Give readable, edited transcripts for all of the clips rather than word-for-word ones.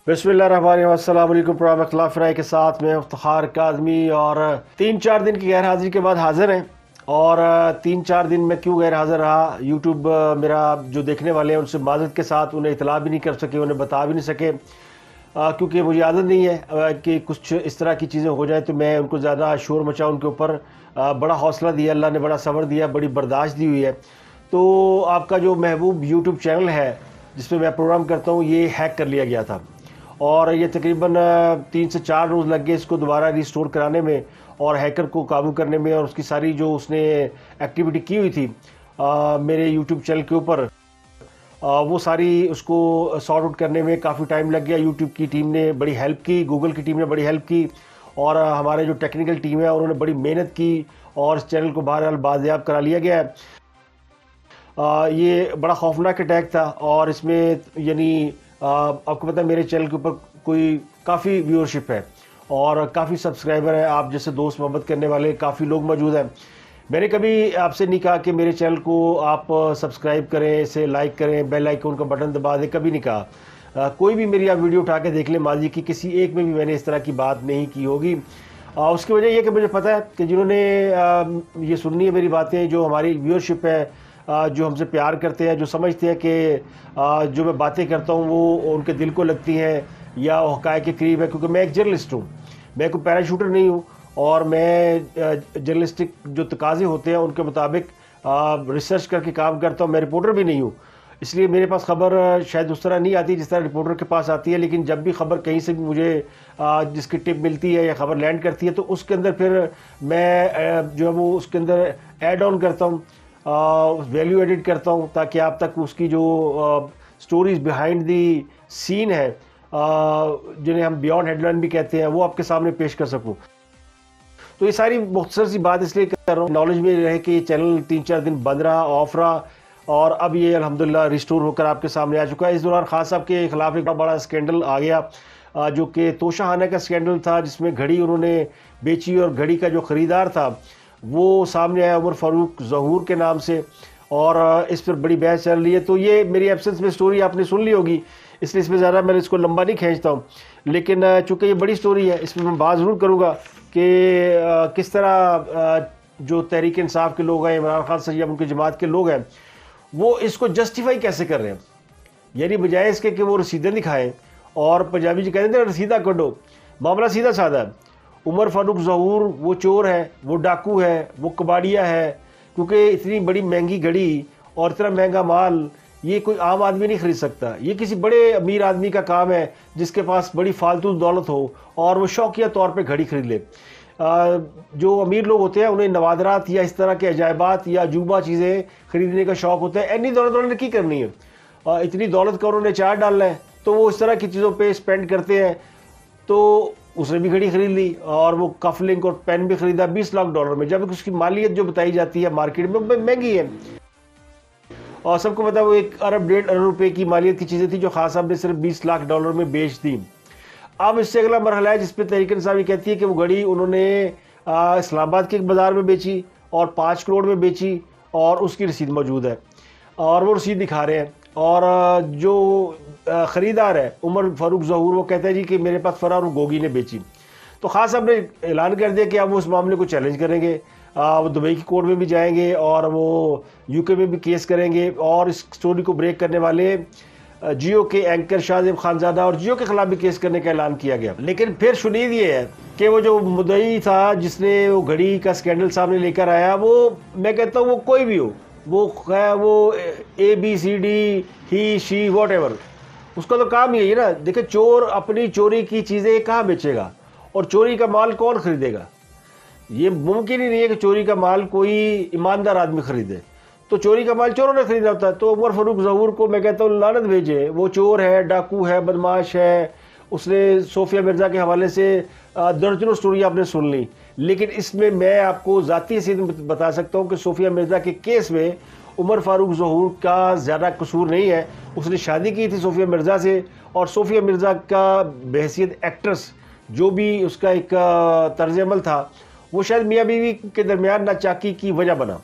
بسم اللہ الرحمن الرحیم۔ السلام علیکم۔ پروگرام اختلاف رائے کے ساتھ میں افتخار کاظمی، اور 3-4 دن کی غیر حاضری کے بعد حاضر ہیں۔ اور 3-4 دن میں کیوں غیر حاضر رہا، یوٹیوب میرا جو دیکھنے والے ہیں ان سے معذرت کے ساتھ انہیں اطلاع بھی نہیں کر سکے، انہیں بتا بھی نہیں سکے، کیونکہ مجھے عادت نہیں ہے کہ کچھ اس طرح کی چیزیں ہو جائیں تو میں ان کو زیادہ شور مچاؤں ان کے اوپر۔ بڑا حوصلہ دیا اللہ نے، بڑا صبر دیا، بڑی برداشت دی ہوئی ہے۔ تو آپ کا جو محبوب یوٹیوب چینل ہے جس میں میں پروگرام کرتا ہوں، یہ ہیک کر لیا گیا تھا، اور یہ تقریباً 3 سے 4 روز لگ گئے اس کو دوبارہ ریسٹور کرانے میں اور ہیکر کو قابو کرنے میں، اور اس کی ساری جو اس نے ایکٹیویٹی کی ہوئی تھی میرے یوٹیوب چینل کے اوپر، وہ ساری اس کو سارٹ آؤٹ کرنے میں کافی ٹائم لگ گیا۔ یوٹیوب کی ٹیم نے بڑی ہیلپ کی، گوگل کی ٹیم نے بڑی ہیلپ کی، اور ہمارے جو ٹیکنیکل ٹیم ہے انہوں نے بڑی محنت کی، اور اس چینل کو بہرحال بازیاب کرا لیا گیا ہے۔ یہ بڑا خوفناک اٹیک تھا، اور اس میں یعنی آپ کو پتہ ہے میرے چینل کے اوپر کوئی کافی ویورشپ ہے اور کافی سبسکرائبر ہیں، آپ جیسے دوست محبت کرنے والے کافی لوگ موجود ہیں۔ میں نے کبھی آپ سے نہیں کہا کہ میرے چینل کو آپ سبسکرائب کریں، اسے لائک کریں، بیل آئیکن کا بٹن دبا دیں، کبھی نہیں کہا۔ کوئی بھی میری آپ ویڈیو اٹھا کے دیکھ لیں، ماضی کی کسی ایک میں بھی میں نے اس طرح کی بات نہیں کی ہوگی۔ اس کی وجہ یہ کہ مجھے پتہ ہے کہ جنہوں نے یہ سننی ہے میری باتیں، جو ہماری ویورشپ ہے، جو ہم سے پیار کرتے ہیں، جو سمجھتے ہیں کہ جو میں باتیں کرتا ہوں وہ ان کے دل کو لگتی ہیں یا حقائق کے قریب ہے، کیونکہ میں ایک جرنلسٹ ہوں، میں کوئی پیراشوٹر نہیں ہوں، اور میں جرنلسٹک جو تقاضے ہوتے ہیں ان کے مطابق ریسرچ کر کے کام کرتا ہوں۔ میں رپورٹر بھی نہیں ہوں، اس لیے میرے پاس خبر شاید اس طرح نہیں آتی جس طرح رپورٹر کے پاس آتی ہے، لیکن جب بھی خبر کہیں سے بھی مجھے جس کی ٹپ ملتی ہے یا خبر لینڈ کرتی ہے تو اس کے اندر پھر میں جو ہے وہ اس کے اندر ایڈ آن کرتا ہوں، ویلیو ایڈٹ کرتا ہوں، تاکہ آپ تک اس کی جو سٹوریز بیہائنڈ دی سین ہے، جنہیں ہم بیونڈ ہیڈ لائن بھی کہتے ہیں، وہ آپ کے سامنے پیش کر سکوں۔ تو یہ ساری مختصر سی بات اس لیے کر رہا ہوں، نالج میں رہے کہ یہ چینل 3-4 دن بند رہا، آف رہا، اور اب یہ الحمدللہ ریسٹور ہو کر آپ کے سامنے آ چکا ہے۔ اس دوران خان صاحب کے خلاف ایک بڑا اسکینڈل آ گیا، جو کہ توشہ خانہ کا اسکینڈل تھا، جس میں گھڑی انہوں نے بیچی، اور گھڑی کا جو خریدار تھا وہ سامنے آیا عمر فاروق ظہور کے نام سے، اور اس پر بڑی بحث چل رہی ہے۔ تو یہ میری ایبسنس میں سٹوری آپ نے سن لی ہوگی، اس لیے اس میں زیادہ میں اس کو لمبا نہیں کھینچتا ہوں، لیکن چونکہ یہ بڑی سٹوری ہے اس میں میں بات ضرور کروں گا کہ کس طرح جو تحریک انصاف کے لوگ ہیں، عمران خان سر یا ان کی جماعت کے لوگ ہیں، وہ اس کو جسٹیفائی کیسے کر رہے ہیں، یعنی بجائے اس کے کہ وہ رسیدیں دکھائیں، اور پنجابی جی کہتے ہیں رسیدہ کڈو، معاملہ سیدھا سادہ ہے۔ عمر فاروق ظہور وہ چور ہے، وہ ڈاکو ہے، وہ کباڑیا ہے، کیونکہ اتنی بڑی مہنگی گھڑی اور اتنا مہنگا مال یہ کوئی عام آدمی نہیں خرید سکتا، یہ کسی بڑے امیر آدمی کا کام ہے جس کے پاس بڑی فالتو دولت ہو اور وہ شوقیہ طور پہ گھڑی خرید لے۔ جو امیر لوگ ہوتے ہیں انہیں نوادرات یا اس طرح کے عجائبات یا عجوبہ چیزیں خریدنے کا شوق ہوتا ہے۔ اتنی دولت انہوں نے کی کرنی ہے، اتنی دولت کا انہوں نے چار ڈالنا ہے، تو وہ اس طرح کی چیزوں پہ اسپینڈ کرتے ہیں۔ تو اس نے بھی گھڑی خرید لی، اور وہ کف لنک اور پین بھی خریدا $20 لاکھ میں، جب اس کی مالیت جو بتائی جاتی ہے مارکیٹ میں مہنگی ہے، اور سب کو پتا وہ 1-1.5 ارب روپے کی مالیت کی چیزیں تھیں جو خان صاحب نے صرف $20 لاکھ میں بیچ دی۔ اب اس سے اگلا مرحلہ ہے جس پہ تحریک انصاف یہ کہتی ہے کہ وہ گھڑی انہوں نے اسلام آباد کے ایک بازار میں بیچی اور 5 کروڑ میں بیچی، اور اس کی رسید موجود ہے، اور وہ رسید دکھا رہے ہیں، اور جو خریدار ہے عمر فاروق ظہور وہ کہتا ہے جی کہ میرے پاس فرار گوگی نے بیچی۔ تو خان صاحب نے اعلان کر دیا کہ اب وہ اس معاملے کو چیلنج کریں گے، وہ دبئی کی کورٹ میں بھی جائیں گے، اور وہ یو کے میں بھی کیس کریں گے، اور اس سٹوری کو بریک کرنے والے جیو کے اینکر شاہزیب خانزادہ اور جیو کے خلاف بھی کیس کرنے کا اعلان کیا گیا۔ لیکن پھر شنید یہ ہے کہ وہ جو مدعی تھا جس نے وہ گھڑی کا اسکینڈل سامنے لے کر آیا، وہ میں کہتا ہوں وہ کوئی بھی ہو، وہ ABCD ہی شی واٹ ایور، اس کا تو کام یہی ہے نا۔ دیکھیں چور اپنی چوری کی چیزیں کہاں بیچے گا، اور چوری کا مال کون خریدے گا؟ یہ ممکن ہی نہیں ہے کہ چوری کا مال کوئی ایماندار آدمی خریدے، تو چوری کا مال چوروں نے خریدنا ہوتا ہے۔ تو عمر فاروق ظہور کو میں کہتا ہوں لعنت بھیجے، وہ چور ہے، ڈاکو ہے، بدماش ہے، اس نے صوفیہ مرزا کے حوالے سے درجنوں سٹوری آپ نے سن لی، لیکن اس میں آپ کو ذاتی حیثیت میں بتا سکتا ہوں کہ صوفیہ مرزا کے کیس میں عمر فاروق ظہور کا زیادہ قصور نہیں ہے۔ اس نے شادی کی تھی صوفیہ مرزا سے، اور صوفیہ مرزا کا بحیثیت ایکٹرس جو بھی اس کا ایک طرز عمل تھا، وہ شاید میاں بیوی کے درمیان ناچاکی کی وجہ بنا،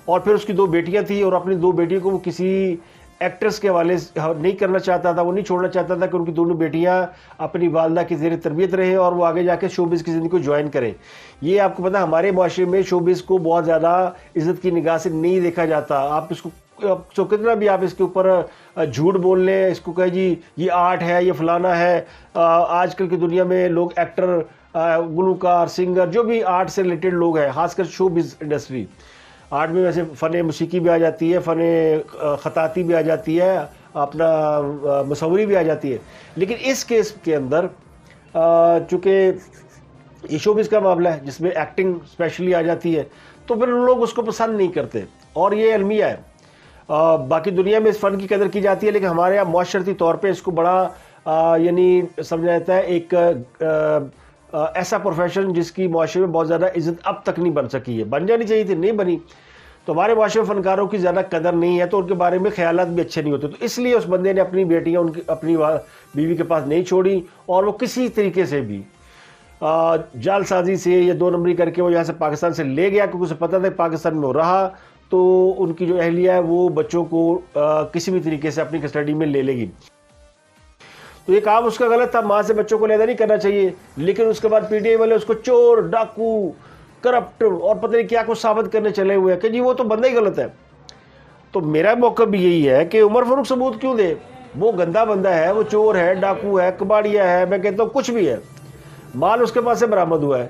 اور پھر اس کی 2 بیٹیاں تھیں، اور اپنی 2 بیٹیوں کو وہ کسی ایکٹرس کے حوالے نہیں کرنا چاہتا تھا, وہ نہیں چھوڑنا چاہتا تھا کہ ان کی دونوں بیٹیاں اپنی والدہ کی زیر تربیت رہیں اور وہ آگے جا کے شوبز کی زندگی کو جوائن کریں. یہ آپ کو پتا ہمارے معاشرے میں شوبز کو بہت زیادہ عزت کی نگاہ سے نہیں دیکھا جاتا. آپ اس کو کتنا بھی آپ اس کے اوپر جھوٹ بول لیں, اس کو کہیں جی یہ آرٹ ہے, یہ فلانا ہے. آج کل کی دنیا میں لوگ ایکٹر, گلوکار, سنگر, جو بھی آرٹ سے ریلیٹڈ لوگ ہیں, خاص کر شوبز انڈسٹری, آرٹ میں ویسے فن موسیقی بھی آ جاتی ہے, فن خطاطی بھی آ جاتی ہے, اپنا مصوری بھی آ جاتی ہے. لیکن اس کیس کے اندر چونکہ یہ شوبز کا معاملہ ہے جس میں ایکٹنگ اسپیشلی آ جاتی ہے, تو پھر لوگ اس کو پسند نہیں کرتے. اور یہ المیہ ہے, باقی دنیا میں اس فن کی قدر کی جاتی ہے, لیکن ہمارے یہاں معاشرتی طور پہ اس کو بڑا یعنی سمجھا جاتا ہے ایک ایسا پروفیشن جس کی معاشرے میں بہت زیادہ عزت اب تک نہیں بن سکی ہے. بن جانی چاہیے تھی, نہیں بنی. تو ہمارے معاشرے میں فنکاروں کی زیادہ قدر نہیں ہے, تو ان کے بارے میں خیالات بھی اچھے نہیں ہوتے. تو اس لیے اس بندے نے اپنی بیٹیاں اپنی بیوی کے پاس نہیں چھوڑی, اور وہ کسی طریقے سے بھی جال سازی سے یا 2 نمبری کر کے وہ یہاں سے پاکستان سے لے گیا, کیونکہ اسے پتہ تھا کہ پاکستان میں وہ رہا تو ان کی جو اہلیہ ہے وہ بچوں کو کسی بھی طریقے سے اپنی کسٹڈی میں لے لے گی. تو یہ کام اس کا غلط تھا, ماں سے بچوں کو علیحدہ نہیں کرنا چاہیے. لیکن اس کے بعد پی ٹی آئی والے اس کو چور, ڈاکو, کرپٹ اور پتہ نہیں کیا کچھ ثابت کرنے چلے ہوئے ہیں کہ جی وہ تو بندہ ہی غلط ہے. تو میرا موقع بھی یہی ہے کہ عمر فاروق ثبوت کیوں دے؟ وہ گندا بندہ ہے, وہ چور ہے, ڈاکو ہے, کباڑیا ہے, میں کہتا ہوں کچھ بھی ہے. مال اس کے پاس سے برآمد ہوا ہے,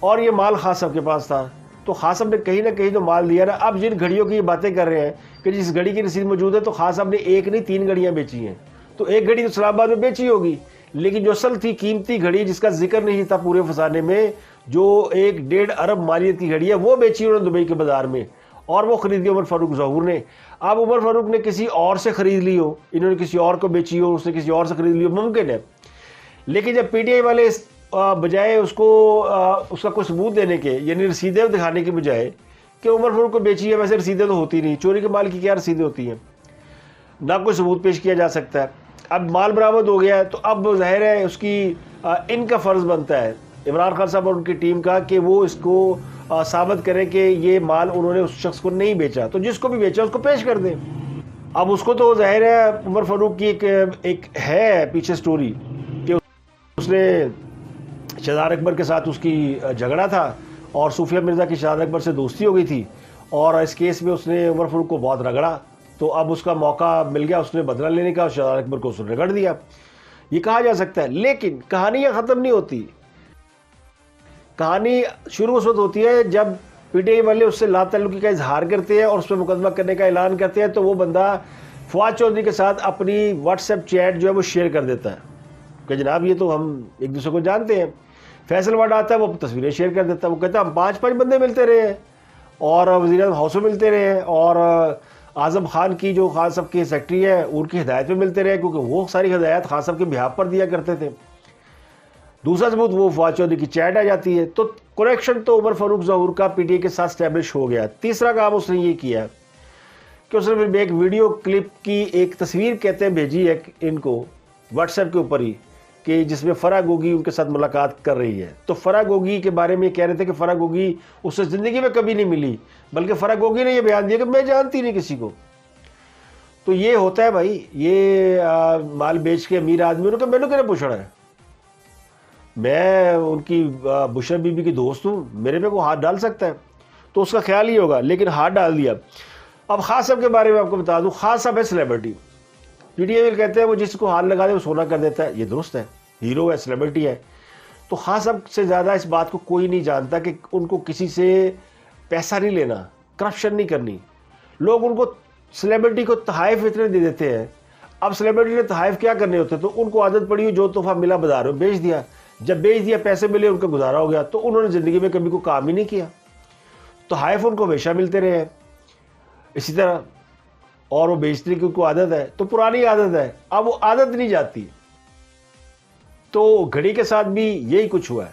اور یہ مال خان صاحب کے پاس تھا. تو خان صاحب نے کہیں نہ کہیں تو مال دیا نا. اب جن گھڑیوں کی یہ باتیں کر رہے ہیں کہ جس گھڑی کی رسید موجود ہے, تو خان صاحب نے 1 نہیں 3 گھڑیاں بیچی ہیں. تو 1 گھڑی تو اسلام آباد میں بیچی ہوگی, لیکن جو اصل تھی قیمتی گھڑی جس کا ذکر نہیں تھا پورے فسانے میں, جو 1.5 ارب مالیت کی گھڑی ہے, وہ بیچی انہوں نے دبئی کے بازار میں, اور وہ خرید لی عمر فاروق ظہور نے. اب عمر فاروق نے کسی اور سے خرید لی ہو, انہوں نے کسی اور کو بیچی ہو, اس نے کسی اور سے خرید لی ہو, ممکن ہے. لیکن جب پی ٹی آئی والے بجائے اس کا کوئی ثبوت دینے کے, یعنی رسیدیں دکھانے کی بجائے کہ عمر فاروق کو بیچی ہے, ویسے رسیدیں تو ہوتی نہیں, چوری کے مال کی کیا رسیدیں ہوتی ہیں, نہ کوئی ثبوت پیش کیا جا سکتا ہے. اب مال برآمد ہو گیا ہے, تو اب ظاہر ہے اس کی ان کا فرض بنتا ہے عمران خان صاحب اور ان کی ٹیم کا کہ وہ اس کو ثابت کریں کہ یہ مال انہوں نے اس شخص کو نہیں بیچا. تو جس کو بھی بیچا اس کو پیش کر دیں. اب اس کو تو ظاہر ہے عمر فاروق کی ایک ہے پیچھے سٹوری کہ اس نے شہزاد اکبر کے ساتھ اس کی جھگڑا تھا, اور صوفیہ مرزا کی شہزاد اکبر سے دوستی ہو گئی تھی, اور اس کیس میں اس نے عمر فاروق کو بہت رگڑا. تو اب اس کا موقع مل گیا, اس نے بدلہ لینے کا, اور شہزاد اکبر کو اس نے رگڑ دیا. یہ کہا جا سکتا ہے, لیکن کہانیاں ختم نہیں ہوتی. کہانی شروع اس وقت ہوتی ہے جب پی ٹی آئی والے اس سے لا تعلقی کا اظہار کرتے ہیں اور اس پہ مقدمہ کرنے کا اعلان کرتے ہیں. تو وہ بندہ فواد چودھری کے ساتھ اپنی واٹس ایپ چیٹ جو ہے وہ شیئر کر دیتا ہے کہ جناب یہ تو ہم ایک دوسرے کو جانتے ہیں. فیصل واڈ آتا ہے, وہ تصویریں شیئر کر دیتا ہے, وہ کہتا ہے ہم 5 بندے ملتے رہے ہیں, اور وزیر اعظم ہاؤس میں ملتے رہے ہیں, اور اعظم خان کی جو خان صاحب کی سیکٹری ہے ان کی ہدایت میں ملتے رہے, کیونکہ وہ ساری ہدایات خان صاحب کے بہاف پر دیا کرتے تھے. دوسرا ثبوت وہ فواد چودھری کی چیٹ آ جاتی ہے. تو کنیکشن تو عمر فاروق ظہور کا پی ٹی آئی کے ساتھ اسٹیبلش ہو گیا. تیسرا کام اس نے یہ کیا کہ اس نے پھر ایک ویڈیو کلپ کی ایک تصویر کہتے ہیں بھیجی ہے ان کو واٹس ایپ کے اوپر ہی, کہ جس میں فرح گوگی ان کے ساتھ ملاقات کر رہی ہے. تو فرح گوگی کے بارے میں کہہ رہے تھے کہ فرح گوگی اس سے زندگی میں کبھی نہیں ملی, بلکہ فرح گوگی نے یہ بیان دیا کہ میں جانتی نہیں کسی کو. تو یہ ہوتا ہے بھائی, یہ مال بیچ کے امیر آدمی نے کہ میں نے کہنے پوچھنا ہے, میں ان کی بشرا بی بی کی دوست ہوں, میرے پہ کوئی ہاتھ ڈال سکتا ہے؟ تو اس کا خیال ہی ہوگا, لیکن ہاتھ ڈال دیا. اب خان صاحب کے بارے میں آپ کو بتا دوں, خان صاحب ہے سیلیبریٹی. پی ٹی آئی کہتے ہیں وہ جس کو ہاتھ لگا دے وہ سونا کر دیتا ہے, یہ درست ہے, ہیرو ہے, سیلیبریٹی ہے. تو خان صاحب سے زیادہ اس بات کو کوئی نہیں جانتا کہ ان کو کسی سے پیسہ نہیں لینا, کرپشن نہیں کرنی. لوگ ان کو سیلیبریٹی کو تحائف اتنے دے دیتے ہیں. اب سیلیبریٹی نے تحائف کیا کرنے ہوتے, تو ان کو عادت پڑی ہوئی جو تحفہ ملا بازار میں بیچ دیا. جب بیچ دیا, پیسے ملے, ان کا گزارا ہو گیا. تو انہوں نے زندگی میں کبھی کوئی کام ہی نہیں کیا. تحائف ان کو ہمیشہ ملتے رہے ہیں اسی طرح, اور وہ بیچنے کی ان کو عادت ہے. تو پرانی عادت ہے, اب وہ عادت نہیں جاتی. تو گھڑی کے ساتھ بھی یہی کچھ ہوا ہے.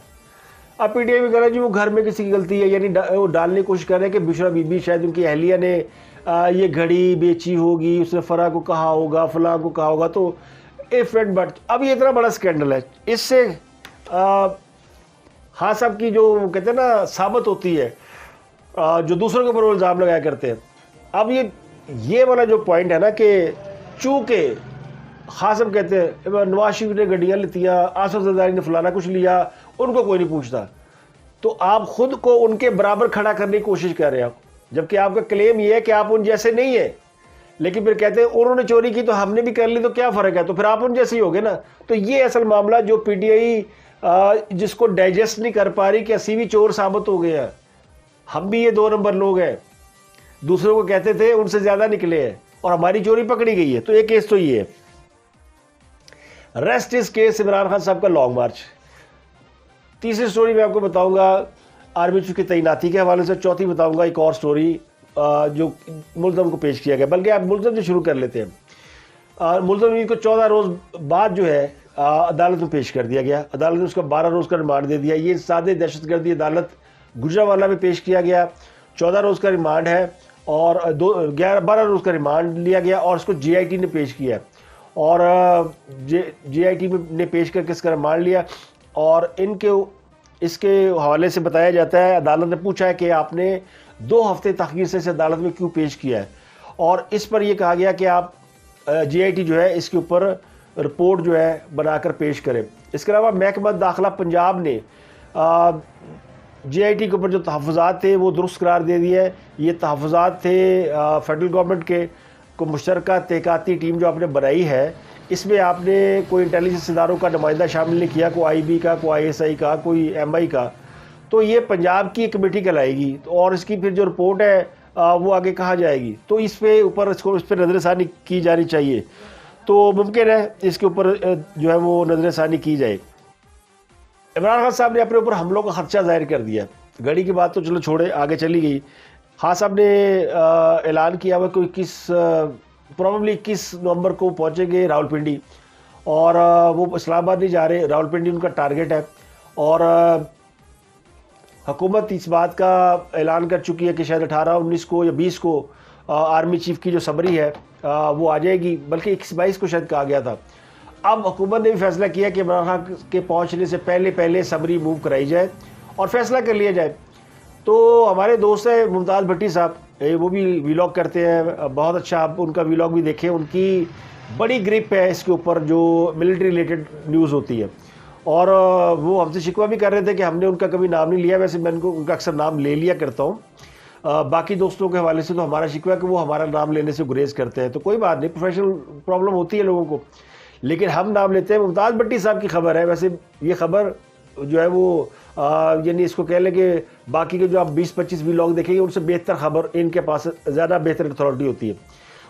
اب پی ٹی آئی میں کہہ رہا ہے جی وہ گھر میں کسی کی غلطی ہے, یعنی وہ ڈالنے کی کوشش کر رہے ہیں کہ بشرا بی بی شاید ان کی اہلیہ نے یہ گھڑی بیچی ہوگی, اس نے فرح کو کہا ہوگا, فلاں کو کہا ہوگا. تو اف اینڈ بٹ, اب یہ اتنا بڑا اسکینڈل ہے, اس سے خان صاحب کی جو کہتے ہیں نا ثابت ہوتی ہے, جو دوسروں کے اوپر الزام لگایا کرتے ہیں. اب یہ یہ والا جو پوائنٹ ہے نا کہ چونکہ خاصم کہتے ہیں نواز شریف نے گڈیاں لیتیاں، آصف زرداری نے فلانا کچھ لیا، ان کو کوئی نہیں پوچھتا، تو آپ خود کو ان کے برابر کھڑا کرنے کی کوشش کر رہے ہیں، جبکہ آپ کا کلیم یہ ہے کہ آپ ان جیسے نہیں ہیں، لیکن پھر کہتے ہیں انہوں نے چوری کی تو ہم نے بھی کر لی، تو کیا فرق ہے، تو پھر آپ ان جیسے ہی ہوگے نا۔ تو یہ اصل معاملہ جو پی ٹی آئی جس کو ڈائجسٹ نہیں کر پا رہی کہ اسی بھی چور ثابت ہو گئے ہیں، ہم بھی یہ 2 نمبر لوگ ہیں، دوسروں کو کہتے تھے ان سے زیادہ نکلے ہیں اور ہماری چوری پکڑی گئی ہے۔ تو ایک کیس تو یہ ہے۔ ریسٹ اس کیس عمران خان صاحب کا لانگ مارچ۔ تیسری سٹوری میں آپ کو بتاؤں گا آرمی چیف کی تعیناتی کے حوالے سے، چوتھی بتاؤں گا ایک اور سٹوری جو ملزم کو پیش کیا گیا، بلکہ آپ ملزم سے شروع کر لیتے ہیں۔ ملزم کو 14 روز بعد جو ہے عدالت میں پیش کر دیا گیا، عدالت نے اس کا 12 روز کا ریمانڈ دے دیا۔ یہ سادے دہشت گردی عدالت گجرانوالہ میں پیش کیا گیا، 14 روز کا ریمانڈ ہے اور 12 روز کا ریمانڈ لیا گیا، اور اس کو جے آئی ٹی نے پیش کیا، اور جے آئی ٹی نے پیش کر کے اس کا ریمانڈ لیا، اور اس کے حوالے سے بتایا جاتا ہے عدالت نے پوچھا ہے کہ آپ نے 2 ہفتے تاخیر سے عدالت میں کیوں پیش کیا ہے، اور اس پر یہ کہا گیا کہ آپ جے آئی ٹی جو ہے اس کے اوپر رپورٹ جو ہے بنا کر پیش کریں۔ اس کے علاوہ محکمہ داخلہ پنجاب نے جے آئی ٹی کے اوپر جو تحفظات تھے وہ درست قرار دے دیے۔ یہ تحفظات تھے فیڈرل گورنمنٹ کے کو مشترکہ تحقیقاتی ٹیم جو آپ نے بنائی ہے، اس میں آپ نے کوئی انٹیلیجنس اداروں کا نمائندہ شامل نہیں کیا، کوئی آئی بی کا، کوئی آئی ایس آئی کا، کوئی ایم آئی کا، تو یہ پنجاب کی کمیٹی کہلائے گی، اور اس کی پھر جو رپورٹ ہے وہ آگے کہا جائے گی، تو اس پہ نظر ثانی کی جانی چاہیے، تو ممکن ہے اس کے اوپر جو ہے وہ نظر ثانی کی جائے۔ عمران خان صاحب نے اپنے اوپر حملوں کا خدشہ ظاہر کر دیا، گڑی کی بات تو چلو چھوڑے، آگے چلی گئی۔ خان صاحب نے اعلان کیا ہوا کہ پروبیبلی 21 نومبر کو پہنچیں گے راولپنڈی، اور وہ اسلام آباد نہیں جا رہے، راولپنڈی ان کا ٹارگٹ ہے، اور حکومت اس بات کا اعلان کر چکی ہے کہ شاید 18 19 کو یا 20 کو آرمی چیف کی جو سمری ہے وہ آ جائے گی، بلکہ 21 کو شاید کہا گیا تھا۔ اب حکومت نے بھی فیصلہ کیا کہ عمران خان کے پہنچنے سے پہلے سمری موو کرائی جائے اور فیصلہ کر لیا جائے۔ تو ہمارے دوست ہیں ممتاز بھٹی صاحب، وہ بھی ویلاگ کرتے ہیں، بہت اچھا، آپ ان کا ویلاگ بھی دیکھیں، ان کی بڑی گرپ ہے اس کے اوپر جو ملٹری ریلیٹڈ نیوز ہوتی ہے، اور وہ ہم سے شکوہ بھی کر رہے تھے کہ ہم نے ان کا کبھی نام نہیں لیا، ویسے میں ان کا اکثر نام لے لیا کرتا ہوں، باقی دوستوں کے حوالے سے تو ہمارا شکوہ ہے کہ وہ ہمارا نام لینے سے گریز کرتے ہیں، تو کوئی بات نہیں، پروفیشنل پرابلم ہوتی ہے لوگوں کو، لیکن ہم نام لیتے ہیں۔ ممتاز بھٹی صاحب کی خبر ہے، ویسے یہ خبر جو ہے وہ یعنی اس کو کہہ لیں کہ باقی کے جو آپ 20-25 ویلاگ دیکھیں گے ان سے بہتر خبر ان کے پاس زیادہ بہتر اتھارٹی ہوتی ہے۔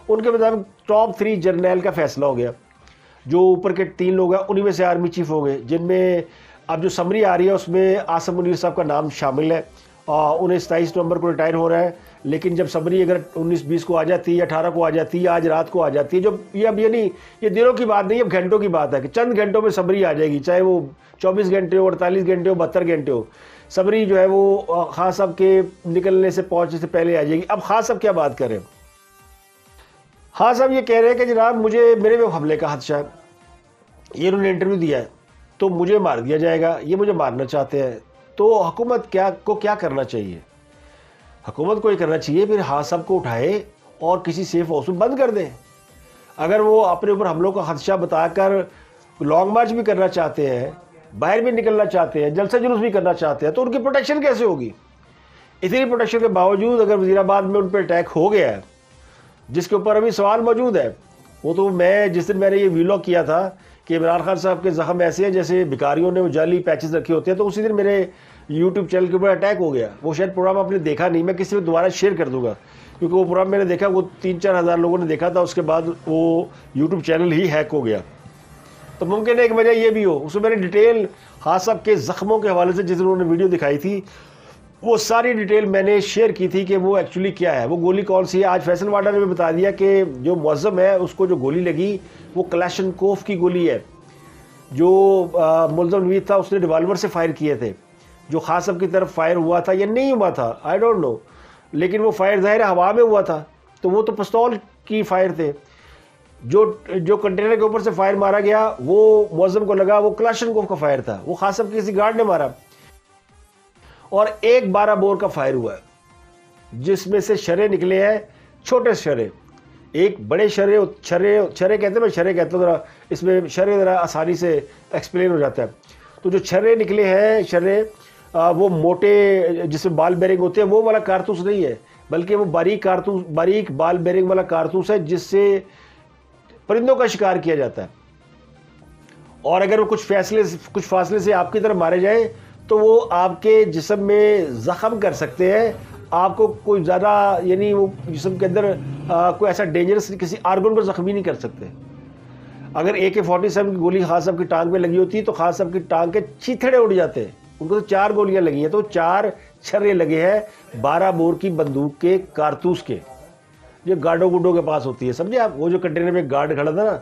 ان کے مطابق ٹاپ 3 جرنیل کا فیصلہ ہو گیا، جو اوپر کے 3 لوگ ہیں انہی میں سے آرمی چیف ہو گئے، جن میں اب جو سمری آ رہی ہے اس میں آصم منیر صاحب کا نام شامل ہے، انہیں 27 نومبر کو ریٹائر ہو رہا ہے، لیکن جب سمری اگر 19-20 کو آ جاتی ہے، 18 کو آ جاتی ہے، آج رات کو آ جاتی ہے، جو یہ اب یعنی یہ دنوں کی بات نہیں، اب گھنٹوں کی بات ہے کہ چند گھنٹوں میں سمری آ جائے گی، چاہے وہ 24 گھنٹے ہو، 48 گھنٹے ہو، 72 گھنٹے ہو، سمری جو ہے وہ خان صاحب کے نکلنے سے پہنچنے سے پہلے آ جائے گی۔ اب خان صاحب کیا بات کر رہے ہیں؟ خان صاحب یہ کہہ رہے ہیں کہ جناب میرے میں حملے کا خدشہ ہے، یہ انہوں نے انٹرویو دیا ہے تو مجھے مار دیا جائے گا، یہ مجھے مارنا چاہتے ہیں، تو حکومت کو کیا کرنا چاہیے؟ حکومت کو یہ کرنا چاہیے پھر خان صاحب کو اٹھائے اور کسی سیف ہاؤس میں بند کر دیں۔ اگر وہ اپنے اوپر حملوں کا خدشہ بتا کر لانگ مارچ بھی کرنا چاہتے ہیں، باہر بھی نکلنا چاہتے ہیں، جلسہ جلوس بھی کرنا چاہتے ہیں، تو ان کی پروٹیکشن کیسے ہوگی؟ اتنی پروٹیکشن کے باوجود اگر وزیر آباد میں ان پہ اٹیک ہو گیا ہے، جس کے اوپر ابھی سوال موجود ہے، وہ تو جس دن میں نے یہ ویلاگ کیا تھا کہ عمران خان صاحب کے زخم ایسے ہیں جیسے بھکاریوں نے وہ جعلی پیچز رکھے ہوتے ہیں، تو اسی دن میرے یوٹیوب چینل کے اوپر اٹیک ہو گیا۔ وہ شاید پروگرام آپ نے دیکھا نہیں، میں کسی میں دوبارہ شیئر کر دوں گا، کیونکہ وہ پروگرام میں نے دیکھا، وہ 3-4 ہزار لوگوں نے دیکھا تھا، اس کے بعد وہ یوٹیوب چینل ہی ہیک ہو گیا۔ تو ممکن ہے ایک وجہ یہ بھی ہو، اس میں میں نے ڈیٹیل خان صاحب کے زخموں کے حوالے سے جس دن انہوں نے ویڈیو دکھائی تھی، وہ ساری ڈیٹیل میں نے شیئر کی تھی کہ وہ ایکچولی کیا ہے، وہ گولی کون سی ہے۔ آج فیصل واڈا نے بھی بتا دیا کہ جو معظم ہے اس کو جو گولی لگی وہ کلاشنکوف کی گولی ہے، جو ملزم نوید تھا اس نے ریوالور سے فائر کیے تھے، جو خان صاحب کی طرف فائر ہوا تھا یا نہیں ہوا تھا آئی ڈونٹ نو، لیکن وہ فائر ظاہر ہوا میں ہوا تھا، تو وہ تو پستول کی فائر تھے۔ جو کنٹینر کے اوپر سے فائر مارا گیا وہ معظم کو لگا وہ کلاشنکوف کا فائر تھا، وہ خان صاحب کسی گارڈ نے مارا، اور ایک 12 بور کا فائر ہوا ہے، جس میں سے شرے نکلے ہیں چھوٹے شرے، ایک بڑے چھرے چھرے کہتے ہیں، میں چھرے کہتا ہوں، ذرا اس میں چھرے ذرا آسانی سے ایکسپلین ہو جاتا ہے. تو جو چھرے نکلے ہیں چھرے، وہ موٹے جس میں بال بیرنگ ہوتے ہیں، وہ والا کارتوس نہیں ہے، بلکہ وہ باریک بال بیرنگ والا کارتوس ہے جس سے پرندوں کا شکار کیا جاتا ہے. اور اگر وہ کچھ فاصلے سے آپ کی طرف مارے جائیں تو وہ آپ کے جسم میں زخم کر سکتے ہیں. آپ کو کوئی زیادہ یعنی وہ جسم کے اندر کوئی ایسا ڈینجرس کسی آرگن کو زخمی نہیں کر سکتے. اگر AK-47 کی گولی خان صاحب کی ٹانگ پہ لگی ہوتی ہے تو خان صاحب کی ٹانگ کے چیتھڑے اڑ جاتے ہیں. ان کو تو 4 گولیاں لگی ہیں، تو 4 چھرے لگے ہیں 12 بور کی بندوق کے کارتوس کے، جو گارڈوں گڈوں کے پاس ہوتی ہے. سمجھے آپ؟ وہ جو کنٹینر میں گارڈ کھڑا تھا نا،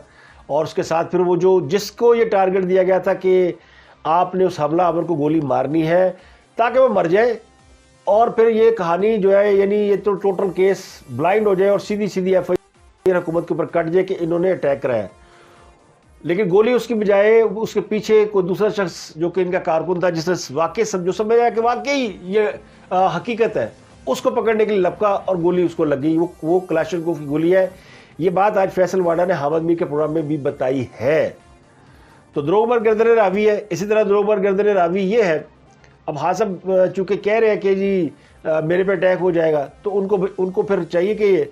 اور اس کے ساتھ پھر وہ جو جس کو یہ ٹارگٹ دیا گیا تھا کہ آپ نے اس حملہ آور کو گولی مارنی ہے تاکہ وہ مر جائے، اور پھر یہ کہانی جو ہے یعنی یہ تو ٹوٹل کیس بلائنڈ ہو جائے اور سیدھی FIR حکومت کے اوپر کٹ جائے کہ انہوں نے اٹیک کرایا. لیکن گولی اس کی بجائے اس کے پیچھے کوئی دوسرا شخص جو کہ ان کا کارکن تھا، جس نے سمجھا کہ واقعی یہ حقیقت ہے، اس کو پکڑنے کے لیے لپکا اور گولی اس کو لگ گئی. وہ کلاشنکوف کی گولی ہے. یہ بات آج فیصل واڈا نے حامد میر کے پروگرام میں بھی بتائی ہے. تو دروغ بر گردن راوی ہے. اسی طرح دروغ بر گردن راوی یہ ہے، اب ہاں صاحب چونکہ کہہ رہے ہیں کہ جی میرے پہ اٹیک ہو جائے گا، تو ان کو پھر چاہیے کہ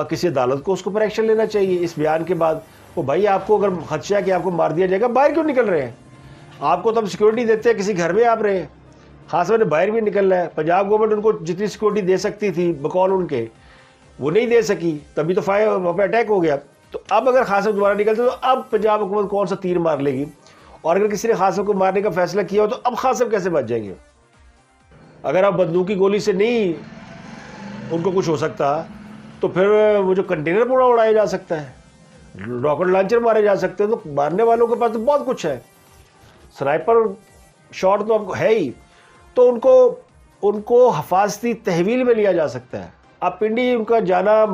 کسی عدالت کو اس کو پر ایکشن لینا چاہیے اس بیان کے بعد. وہ بھائی آپ کو اگر خدشہ ہے کہ آپ کو مار دیا جائے گا، باہر کیوں نکل رہے ہیں؟ آپ کو تو ہم سیکورٹی دیتے ہیں، کسی گھر میں آپ رہے ہیں. خاص طور سے باہر بھی نکلنا ہے. پنجاب گورنمنٹ ان کو جتنی سیکورٹی دے سکتی تھی بقول ان کے، وہ نہیں دے سکی، تبھی تو وہاں پہ اٹیک ہو گیا. تو اب اگر خاص دوبارہ نکلتے تو اب پنجاب حکومت کون سا تیر مار لے گی؟ اور اگر کسی نے خاص کو مارنے کا فیصلہ کیا ہو تو اب خاص کیسے بچ جائیں گے؟ اگر آپ بندوقی گولی سے نہیں ان کو کچھ ہو سکتا تو پھر وہ جو کنٹینر پورا اڑایا جا سکتا ہے، راکٹ لانچر مارے جا سکتے ہیں. تو مارنے والوں کے پاس تو بہت کچھ ہے، سنائپر شاٹ تو آپ کو ہے ہی. تو ان کو حفاظتی تحویل میں لیا جا سکتا ہے. اب پنڈی ان کا جانا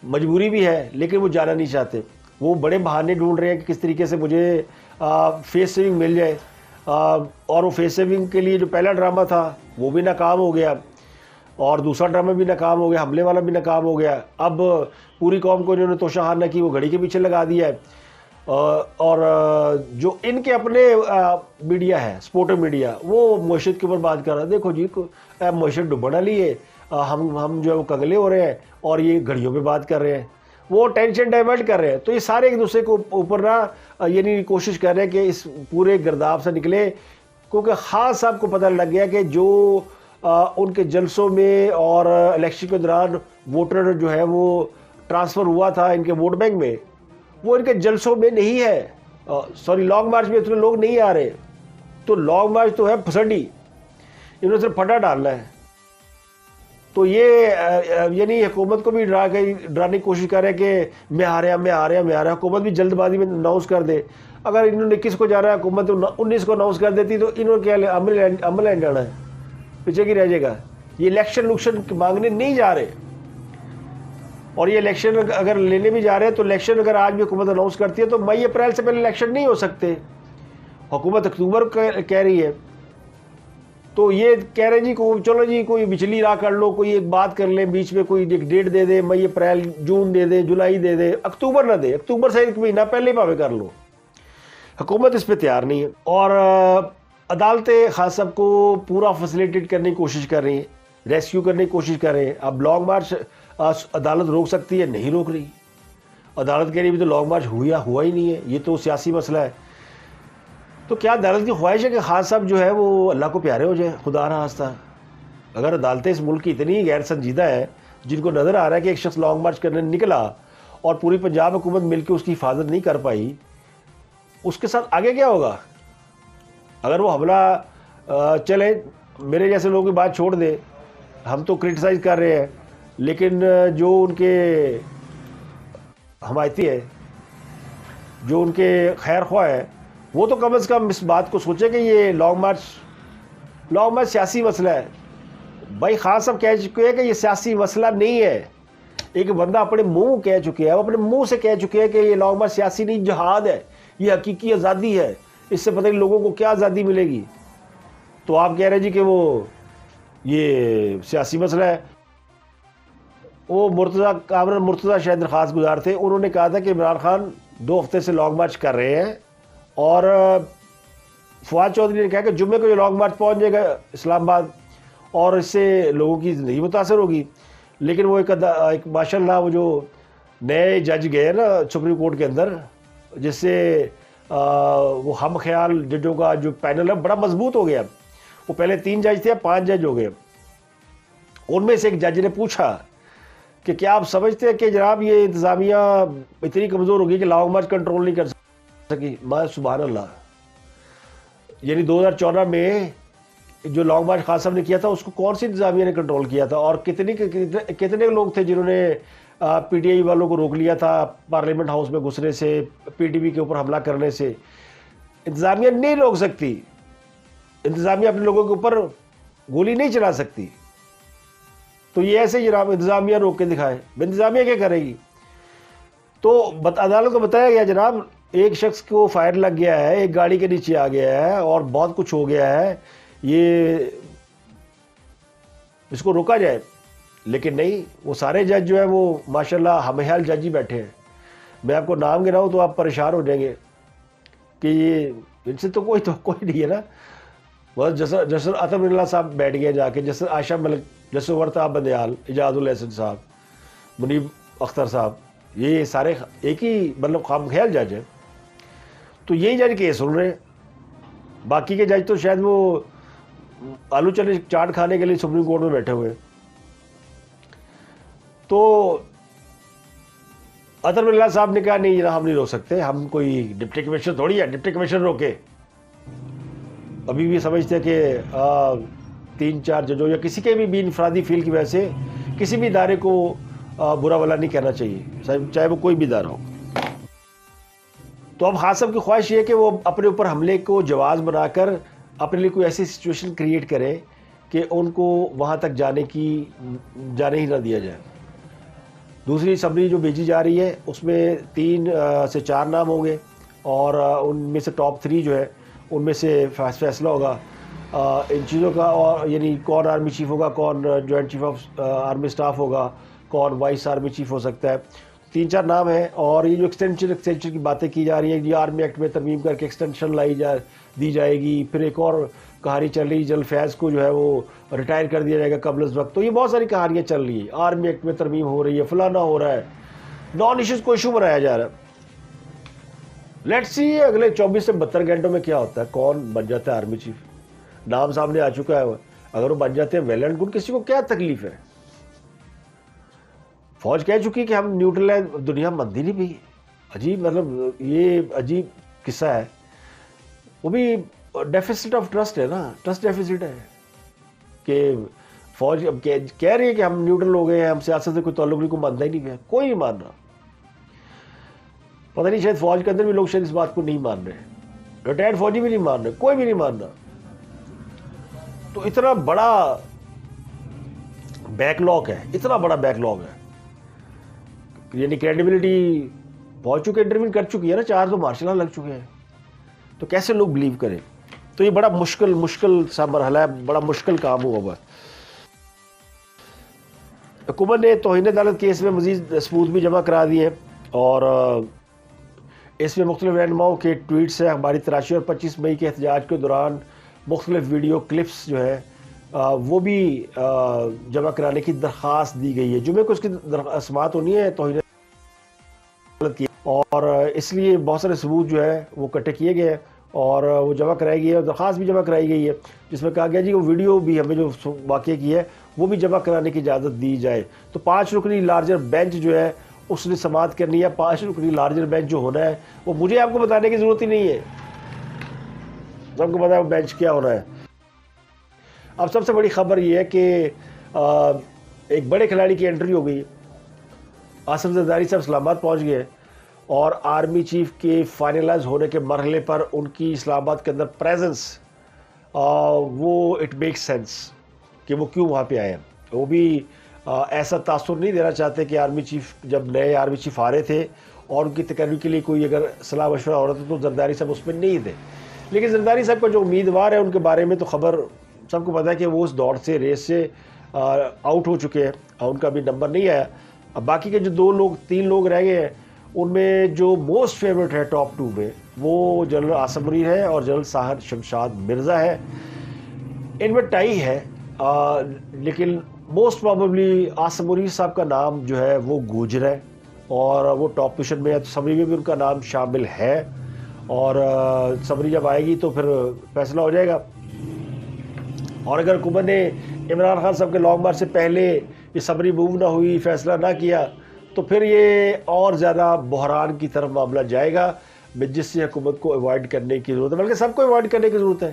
مجبوری بھی ہے، لیکن وہ جانا نہیں چاہتے. وہ بڑے بہانے ڈھونڈ رہے ہیں کہ کس طریقے سے مجھے فیس سیونگ مل جائے. اور وہ فیس سیونگ کے لیے جو پہلا ڈرامہ تھا وہ بھی ناکام ہو گیا، اور دوسرا ڈرامہ بھی ناکام ہو گیا، حملے والا بھی ناکام ہو گیا. اب پوری قوم کو انہوں نے توشہ نہ کی، وہ گھڑی کے پیچھے لگا دیا ہے. اور جو ان کے اپنے میڈیا ہے، سپورٹر میڈیا، وہ معیشت کے اوپر بات کر رہا ہے. دیکھو جی معیشت ڈبنا لیے ہم جو ہے وہ کگلے ہو رہے ہیں اور یہ گھڑیوں پہ بات کر رہے ہیں، وہ ٹینشن ڈائیورٹ کر رہے ہیں. تو یہ سارے ایک دوسرے کو اوپر نہ یعنی کوشش کر رہے ہیں کہ اس پورے گرداب سے نکلے. کیونکہ خاص صاحب کو پتہ لگ گیا کہ جو ان کے جلسوں میں اور الیکشن کے دوران ووٹر جو ہے وہ ٹرانسفر ہوا تھا ان کے ووٹ بینک میں، وہ ان کے جلسوں میں نہیں ہے. لانگ مارچ میں اتنے لوگ نہیں آ رہے. تو لانگ مارچ تو ہے پھسڑی، انہوں نے صرف پھٹا ڈالنا ہے. تو یہ یعنی حکومت کو بھی ڈرانے کی کوشش کر رہے ہیں کہ میں آ رہا. حکومت بھی جلد بازی میں اناؤنس کر دے. اگر انہوں نے 21 کو جانا ہے، حکومت 19 کو اناؤنس کر دیتی تو انہوں نے کیا عمل اینڈ جانا ہے، پیچھے کی رہ جائے گا. یہ الیکشن مانگنے نہیں جا رہے. اور یہ الیکشن اگر لینے بھی جا رہے ہیں تو الیکشن اگر آج بھی حکومت اناؤنس کرتی ہے تو مئی اپریل سے پہلے الیکشن نہیں ہو سکتے. حکومت اکتوبر کہہ رہی ہے. تو یہ کہہ رہے جی چلو جی کوئی بچلی راہ کر لو، کوئی ایک بات کر لیں، بیچ میں کوئی ایک ڈیٹ دے دے، مئی اپریل جون دے دے، جولائی دے دے، اکتوبر نہ دے. اکتوبر سے ایک مہینہ پہلے پاوے کر لو. حکومت اس پہ تیار نہیں ہے. اور عدالتیں خاص صاحب کو پورا فیسیلیٹیٹ کرنے کی کوشش کر رہی ہیں، ریسکیو کرنے کی کوشش کر رہے ہیں. اب لانگ مارچ عدالت روک سکتی ہے؟ نہیں روک رہی. عدالت کہہ رہی ہے تو لانگ مارچ ہوا ہی نہیں ہے، یہ تو سیاسی مسئلہ ہے. تو کیا عدالت کی خواہش ہے کہ خان صاحب جو ہے وہ اللہ کو پیارے ہو جائیں؟ خدا نہ خواستہ. اگر عدالتیں اس ملک کی اتنی غیر سنجیدہ ہیں، جن کو نظر آ رہا ہے کہ ایک شخص لانگ مارچ کرنے نکلا اور پوری پنجاب حکومت مل کے اس کی حفاظت نہیں کر پائی، اس کے ساتھ آگے کیا ہوگا؟ اگر وہ حملہ چلے میرے جیسے لوگوں کی بات چھوڑ دے، ہم تو کرٹیسائز کر رہے ہیں، لیکن جو ان کے حمایتی ہے، جو ان کے خیر خواہ ہے، وہ تو کم از کم اس بات کو سوچے کہ یہ لانگ مارچ سیاسی مسئلہ ہے. بھائی خان صاحب کہہ چکے ہیں کہ یہ سیاسی مسئلہ نہیں ہے. ایک بندہ اپنے منہ کہہ چکے ہیں، وہ اپنے منہ سے کہہ چکے ہیں کہ یہ لانگ مارچ سیاسی نہیں، جہاد ہے، یہ حقیقی آزادی ہے. اس سے پتہ نہیں لوگوں کو کیا آزادی ملے گی. تو آپ کہہ رہے ہیں جی کہ وہ یہ سیاسی مسئلہ ہے. وہ مرتضیٰ کامران مرتضیٰ شاید درخواست گزار تھے، انہوں نے کہا تھا کہ عمران خان 2 ہفتے سے لانگ مارچ کر رہے ہیں، اور فواد چودھری نے کہا کہ جمعے کو یہ لانگ مارچ پہنچ جائے گا اسلام آباد اور اس سے لوگوں کی زندگی متاثر ہوگی. لیکن وہ ایک ماشاء اللہ وہ جو نئے جج گئے نا سپریم کورٹ کے اندر، جس سے وہ ہم خیال ججوں کا جو پینل ہے بڑا مضبوط ہو گیا. وہ پہلے 3 جج تھے، 5 جج ہو گئے. ان میں سے ایک جج نے پوچھا کہ کیا آپ سمجھتے ہیں کہ جناب یہ انتظامیہ اتنی کمزور ہوگی کہ لانگ مارچ کنٹرول نہیں کر سکی؟ میں سبحان اللہ، یعنی 2014 میں جو لانگ مارچ خان صاحب نے کیا تھا اس کو کون سی انتظامیہ نے کنٹرول کیا تھا؟ اور کتنے لوگ تھے جنہوں نے پی ٹی آئی والوں کو روک لیا تھا پارلیمنٹ ہاؤس میں گھسنے سے، پی ٹی وی کے اوپر حملہ کرنے سے؟ انتظامیہ نہیں روک سکتی، انتظامیہ اپنے لوگوں کے اوپر گولی نہیں چلا سکتی. تو یہ ایسے جناب انتظامیہ روک کے دکھائے، انتظامیہ کیا کرے گی؟ تو عدالت کو بتایا گیا جناب ایک شخص کو فائر لگ گیا ہے، ایک گاڑی کے نیچے آ گیا ہے اور بہت کچھ ہو گیا ہے، یہ اس کو روکا جائے. لیکن نہیں، وہ سارے جج جو ہیں وہ ماشاءاللہ ہمحال جج ہی بیٹھے ہیں. میں آپ کو نام گناؤں تو آپ پریشان ہو جائیں گے کہ یہ ان سے تو کوئی نہیں ہے نا. بس جسٹس عطا اللہ صاحب بیٹھ گئے جا کے، جسٹس عائشہ ملک، جسٹس ورتاب بندیال، اجاد الحسن صاحب، منیب اختر صاحب، یہ سارے ایک ہی مطلب خام خیال جج ہیں. تو یہی جج کیس سن رہے ہیں. باقی کے جج تو شاید وہ آلو چنے چاٹ کھانے کے لیے سپریم کورٹ میں بیٹھے ہوئے ہیں. تو عطا اللہ صاحب نے کہا نہیں ہم نہیں روک سکتے، ہم کوئی ڈپٹی کمشنر تھوڑی ہے ڈپٹی کمشنر روکے. ابھی بھی سمجھتے ہیں کہ 3-4 ججوں یا کسی کے بھی انفرادی فیل کی وجہ سے کسی بھی ادارے کو برا بھلا نہیں کہنا چاہیے، چاہے وہ کوئی بھی ادارہ ہو. تو اب خان صاحب کی خواہش یہ ہے کہ وہ اپنے اوپر حملے کو جواز بنا کر اپنے لیے کوئی ایسی سچویشن کریٹ کرے کہ ان کو وہاں تک جانے ہی نہ دیا جائے. دوسری اسمبلی جو بھیجی جا رہی ہے اس میں 3 سے 4 نام ہوں گے، اور ان میں سے ٹاپ 3 جو ہے ان میں سے فیصلہ ہوگا ان چیزوں کا، اور یعنی کون آرمی چیف ہوگا، کون joint chief of army staff ہوگا، کون وائس آرمی چیف ہو سکتا ہے. 3-4 نام ہیں. اور یہ جو ایکسٹینشن کی باتیں کی جا رہی ہیں، یہ آرمی ایکٹ میں ترمیم کر کے ایکسٹینشن دی جائے گی. پھر ایک اور کہانی چل رہی ہے جنرل فیض کو جو ہے وہ ریٹائر کر دیا جائے گا قبل از وقت. تو یہ بہت ساری کہانیاں چل رہی ہیں، آرمی ایکٹ میں ترمیم ہو رہی ہے، فلانا ہو رہا ہے، نان ایشوز کو ایشو بنایا جا رہا ہے. لیٹس سی اگلے 24 سے 72 گھنٹوں میں کیا ہوتا ہے، کون بن جاتا ہے آرمی چیف. نام سامنے آ چکا ہے، اگر وہ بن جاتے ہیں ویل اینڈ گڈ، کسی کو کیا تکلیف ہے. فوج کہہ چکی کہ ہم نیوٹرل ہے، دنیا مانتی نہیں بھی. عجیب، مطلب یہ عجیب قصہ ہے. وہ بھی ڈیفیسٹ آف ٹرسٹ ہے نا، ٹرسٹ ڈیفیسٹ ہے کہ فوج اب کہہ رہی ہے کہ ہم نیوٹرل ہو گئے ہیں، ہم سیاست سے کوئی تعلق نہیں، کوئی مانتا ہی نہیں ہے، کوئی نہیں مان رہا. پتہ نہیں شاید فوج کے اندر بھی لوگ شاید اس بات کو نہیں مان رہے، ریٹائرڈ فوجی بھی نہیں مان رہے، کوئی بھی نہیں مان رہا. تو اتنا بڑا بیک لاگ ہے، اتنا بڑا بیک لاگ ہے، یعنی کریڈیبلٹی پہنچ چکی، انٹرویو کر چکی ہے نا، 4 تو مارشل لا لگ چکے ہیں. تو کیسے لوگ بلیو کریں؟ تو یہ بڑا مشکل سا مرحلہ ہے، بڑا مشکل کام ہوا. حکومت نے توہین عدالت کیس میں مزید ثبوت بھی جمع کرا دیے، اور اس میں مختلف رہنماؤں کے ٹویٹس ہیں. ہماری تلاشی اور 25 مئی کے احتجاج کے دوران مختلف ویڈیو کلپس جو ہے وہ بھی جمع کرانے کی درخواست دی گئی ہے. جمعے کو اس کی سماعت ہونی ہے توہین عدالت کی، اور اس لیے بہت سارے ثبوت جو ہے وہ اکٹھے کیے گئے اور وہ جمع کرائی گئی ہے، اور درخواست بھی جمع کرائی گئی ہے جس میں کہا گیا جی وہ ویڈیو بھی ہمیں جو واقع کی ہے وہ بھی جمع کرانے کی اجازت دی جائے. تو 5 رکنی لارجر بینچ جو ہے اس نے سماعت کرنی ہے. 5 رکنی لارجر بینچ جو ہونا ہے وہ مجھے آپ کو بتانے کی ضرورت ہی نہیں ہے، سب کو پتا ہے وہ بینچ کیا ہونا ہے. اب سب سے بڑی خبر یہ ہے کہ ایک بڑے کھلاڑی کی انٹری ہو گئی. آصف زرداری صاحب اسلام آباد پہنچ گئے، اور آرمی چیف کے فائنلائز ہونے کے مرحلے پر ان کی اسلام آباد کے اندر پریزنس، وہ اٹ میک سینس کہ وہ کیوں وہاں پہ آئے ہیں. وہ بھی ایسا تاثر نہیں دینا چاہتے کہ آرمی چیف، جب نئے آرمی چیف آ رہے تھے اور ان کی تقرری کے لیے کوئی اگر صلاح مشورہ ہو رہا تھا تو زرداری صاحب اس میں نہیں تھے. لیکن زرداری صاحب کا جو امیدوار ہے ان کے بارے میں تو خبر سب کو پتا ہے کہ وہ اس دوڑ سے، ریس سے آؤٹ ہو چکے ہیں اور ان کا بھی نمبر نہیں آیا. اب باقی کے جو 3 لوگ رہ گئے ہیں ان میں جو موسٹ فیوریٹ ہے ٹاپ 2 میں وہ جنرل عاصم منیر ہے اور جنرل ساحر شمشاد مرزا ہے. ان میں ٹائی ہے لیکن موسٹ پروبیبلی عاصم منیر صاحب کا نام جو ہے وہ گوجر ہے اور وہ ٹاپ پوزیشن میں ہے. تو سمری میں بھی ان کا نام شامل ہے اور سمری جب آئے گی تو پھر فیصلہ ہو جائے گا. اور اگر حکومت نے عمران خان صاحب کے لانگ مارچ سے پہلے یہ سمری موو نہ ہوئی، فیصلہ نہ کیا، تو پھر یہ اور زیادہ بحران کی طرف معاملہ جائے گا جس سے حکومت کو ایوائڈ کرنے کی ضرورت ہے، بلکہ سب کو ایوائڈ کرنے کی ضرورت ہے.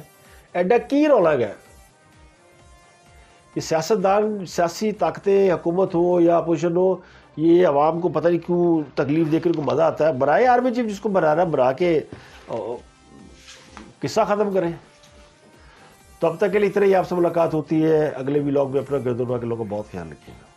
ایڈا کی رولگ ہے یہ سیاستدان، سیاسی طاقتیں، حکومت ہو یا اپوزیشن ہو، یہ عوام کو پتہ نہیں کیوں تکلیف دے کر کو مزہ آتا ہے. برائے آرمی چیف جس کو بنانا بنا کے قصہ ختم کریں. تو اب تک کے لیے اتنا ہی. آپ سے ملاقات ہوتی ہے اگلے ولاگ میں. اپنا گردنوا کے لوگوں کا بہت خیال رکھیے گا.